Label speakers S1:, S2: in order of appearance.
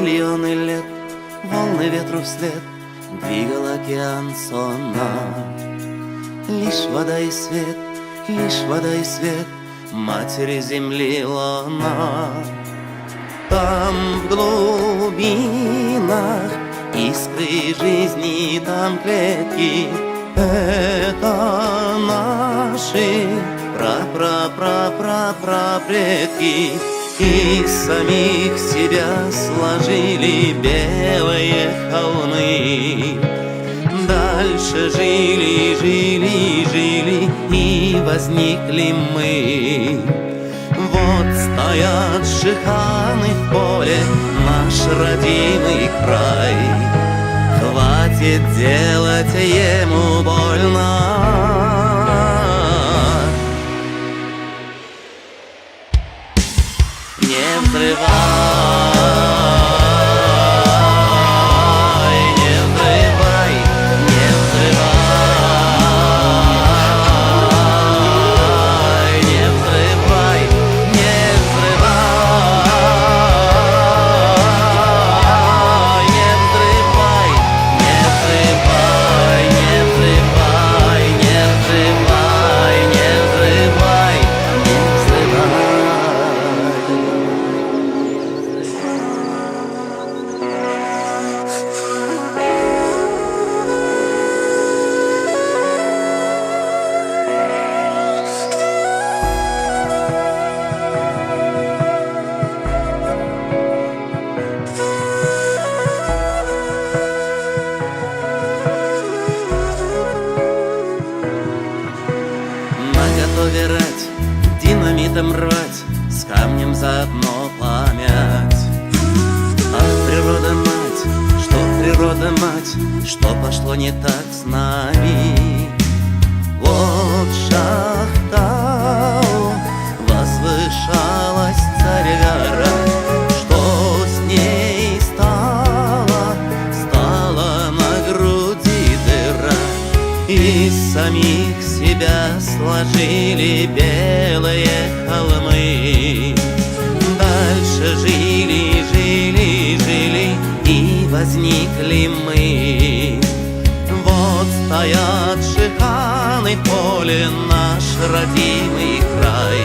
S1: миллионы лет волны ветру вслед двигал океан сонно. Лишь вода и свет, лишь вода и свет матери земли луна. Там в глубинах искры жизни, там клетки. Это наши пра-пра-пра-пра-пра-предки. Из самих себя сложили белые холмы. Дальше жили, жили, жили, и возникли мы. Вот стоят шиханы в поле, наш родимый край. Хватит делать ему больно. Не взрывай, не взрывай, не взрывай, не взрывай, не взрывай, не взрывай, не взрывай, не взрывай, не взрывай, не взрывай, не взрывай. Наготове рать, динамитом рвать, с камнем заодно пламять. Ах, природа мать, что пошло не так с нами? Вот Шахтау возвышалась царь-гора. Что с ней стало? Стала на груди дыра. Из самих себя сложили белые холмы. Дальше жили, жили, жили, и возникли мы. Вот стоят шиханы в поле, наш родимый край.